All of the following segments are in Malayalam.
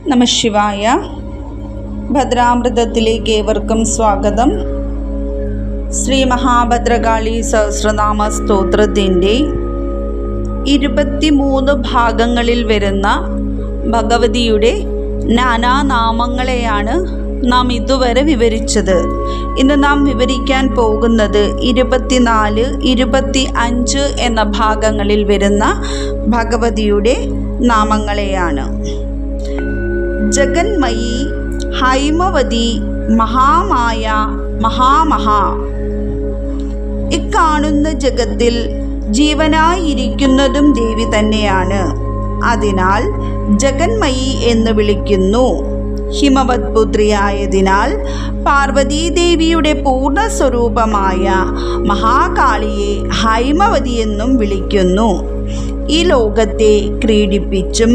നമഃശിവായ. ഭദ്രാമൃതത്തിലേക്ക് ഏവർക്കും സ്വാഗതം. ശ്രീ മഹാഭദ്രകാളി സഹസ്രനാമ സ്തോത്രത്തിൻ്റെ 23 ഭാഗങ്ങളിൽ വരുന്ന ഭഗവതിയുടെ നാനാനാമങ്ങളെയാണ് നാം ഇതുവരെ വിവരിച്ചത്. ഇന്ന് നാം വിവരിക്കാൻ പോകുന്നത് 24, 25 എന്ന ഭാഗങ്ങളിൽ വരുന്ന ഭഗവതിയുടെ നാമങ്ങളെയാണ്. ജഗന്മയി, ഹൈമവതി, മഹാമായ, മഹാമഹാ. ഇക്കാണുന്ന ജഗത്തിൽ ജീവനായിരിക്കുന്നതും ദേവി തന്നെയാണ്. അതിനാൽ ജഗന്മയി എന്ന് വിളിക്കുന്നു. ഹിമവത് പുത്രിയായതിനാൽ പാർവതീദേവിയുടെ പൂർണ്ണ സ്വരൂപമായ മഹാകാളിയെ ഹൈമവതി എന്നും വിളിക്കുന്നു. ഈ ലോകത്തെ ക്രീഡിപ്പിച്ചും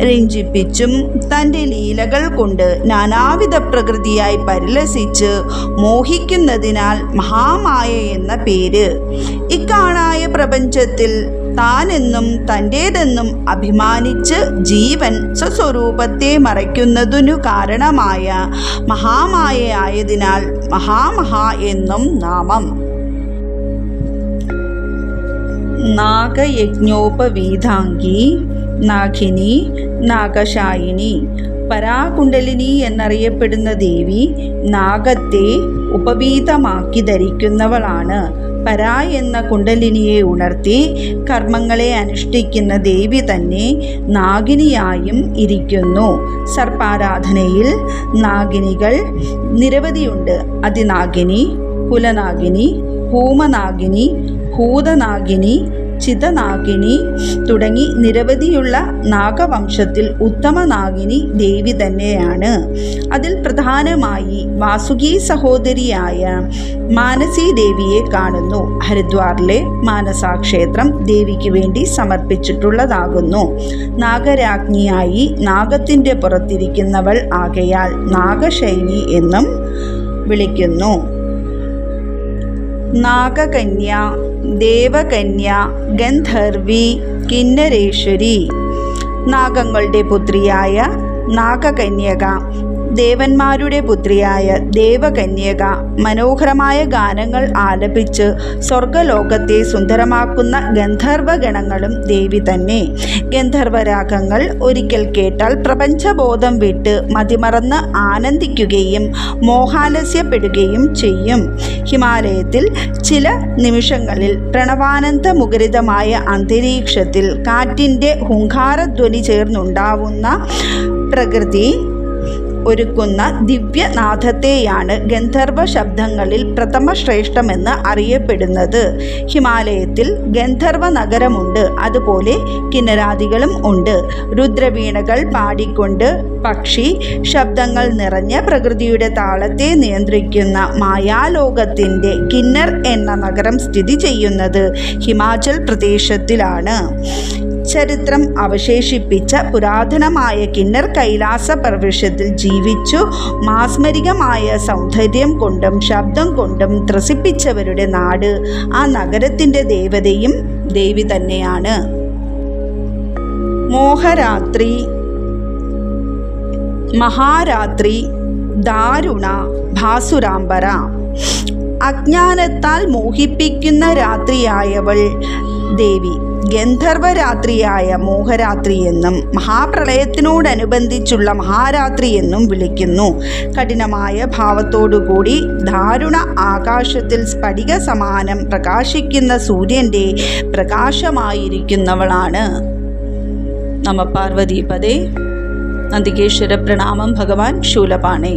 രഞ്ജിപ്പിച്ചും തൻ്റെ ലീലകൾ കൊണ്ട് നാനാവിധ പ്രകൃതിയായി പരിലസിച്ച് മോഹിക്കുന്നതിനാൽ മഹാമായ എന്ന പേര്. ഇക്കാണായ പ്രപഞ്ചത്തിൽ താനെന്നും തൻ്റേതെന്നും അഭിമാനിച്ച് ജീവൻ സ്വസ്വരൂപത്തെ മറയ്ക്കുന്നതിനു കാരണമായ മഹാമായയായതിനാൽ മഹാമഹാ എന്നും നാമം. നാഗയജ്ഞോപവീതാംഗി, നാഗിനി, നാഗശായിനി. പരാകുണ്ടലിനി എന്നറിയപ്പെടുന്ന ദേവി നാഗത്തെ ഉപവീതമാക്കി ധരിക്കുന്നവളാണ്. പരാ എന്ന കുണ്ടലിനിയെ ഉണർത്തി കർമ്മങ്ങളെ അനുഷ്ഠിക്കുന്ന ദേവി തന്നെ നാഗിനിയായും ഇരിക്കുന്നു. സർപ്പാരാധനയിൽ നാഗിനികൾ നിരവധിയുണ്ട്. അതിനാഗിനി, കുലനാഗിനി, ഭൂമനാഗിനി, ഭൂതനാഗിനി, ചിതനാഗിനി തുടങ്ങി നിരവധിയുള്ള നാഗവംശത്തിൽ ഉത്തമ നാഗിനി ദേവി തന്നെയാണ്. അതിൽ പ്രധാനമായി വാസുകി സഹോദരിയായ മാനസി ദേവിയെ കാണുന്നു. ഹരിദ്വാറിലെ മാനസാക്ഷേത്രം ദേവിക്ക് വേണ്ടി സമർപ്പിച്ചിട്ടുള്ളതാകുന്നു. നാഗരാജ്ഞിയായി നാഗത്തിൻ്റെ പുറത്തിരിക്കുന്നവൾ ആകയാൽ നാഗശൈനി എന്നും വിളിക്കുന്നു. നാഗകന്യ, ദേവകന്യ, ഗന്ധർവി, കിന്നരേശ്വരി. നാഗങ്ങളുടെ പുത്രിയായ നാഗകന്യക, ദേവന്മാരുടെ പുത്രിയായ ദേവകന്യക മനോഹരമായ ഗാനങ്ങൾ ആലപിച്ച് സ്വർഗലോകത്തെ സുന്ദരമാക്കുന്ന ഗന്ധർവഗണങ്ങളും ദേവി തന്നെ. ഗന്ധർവരാഗങ്ങൾ ഒരിക്കൽ കേട്ടാൽ പ്രപഞ്ചബോധം വിട്ട് മതിമറന്ന് ആനന്ദിക്കുകയും മോഹാലസ്യപ്പെടുകയും ചെയ്യും. ഹിമാലയത്തിൽ ചില നിമിഷങ്ങളിൽ പ്രണവാനന്ദ മുഖരിതമായ അന്തരീക്ഷത്തിൽ കാറ്റിൻ്റെ ഹുങ്കാരധ്വനി ചേർന്നുണ്ടാവുന്ന പ്രകൃതി ഒരുക്കുന്ന ദിവ്യനാഥത്തെയാണ് ഗന്ധർവ ശബ്ദങ്ങളിൽ പ്രഥമ ശ്രേഷ്ഠമെന്ന് അറിയപ്പെടുന്നത്. ഹിമാലയത്തിൽ ഗന്ധർവ നഗരമുണ്ട്. അതുപോലെ കിന്നരാദികളും ഉണ്ട്. രുദ്രവീണകൾ പാടിക്കൊണ്ട് പക്ഷി ശബ്ദങ്ങൾ നിറഞ്ഞ പ്രകൃതിയുടെ താളത്തെ നിയന്ത്രിക്കുന്ന മായാലോകത്തിൻ്റെ കിന്നർ എന്ന നഗരം സ്ഥിതി ചെയ്യുന്നത് ഹിമാചൽ പ്രദേശത്തിലാണ്. ചരിത്രം അവശേഷിപ്പിച്ച പുരാതനമായ കിന്നർ കൈലാസ പ്രവിശ്യത്തിൽ ജീവിച്ചു മാസ്മരികമായ സൗന്ദര്യം കൊണ്ടും ശബ്ദം കൊണ്ടും ത്രസിപ്പിച്ചവരുടെ നാട്. ആ നഗരത്തിൻ്റെ ദേവതയും ദേവി തന്നെയാണ്. മോഹരാത്രി, മഹാരാത്രി, ദാരുണ, ഭാസുരാംബര. അജ്ഞാനത്താൽ മോഹിപ്പിക്കുന്ന രാത്രിയായവൾ ദേവി ഗന്ധർവരാത്രിയായ മോഹരാത്രി എന്നും മഹാപ്രളയത്തിനോടനുബന്ധിച്ചുള്ള മഹാരാത്രി എന്നും വിളിക്കുന്നു. കഠിനമായ ഭാവത്തോടുകൂടി ദാരുണ ആകാശത്തിൽ സ്ഫടിക സമാനം പ്രകാശിക്കുന്ന സൂര്യൻ്റെ പ്രകാശമായിരിക്കുന്നവളാണ്. നമ പാർവതീപദേ. നന്ദികേശ്വര പ്രണാമം. ഭഗവാൻ ശൂലപാണേ.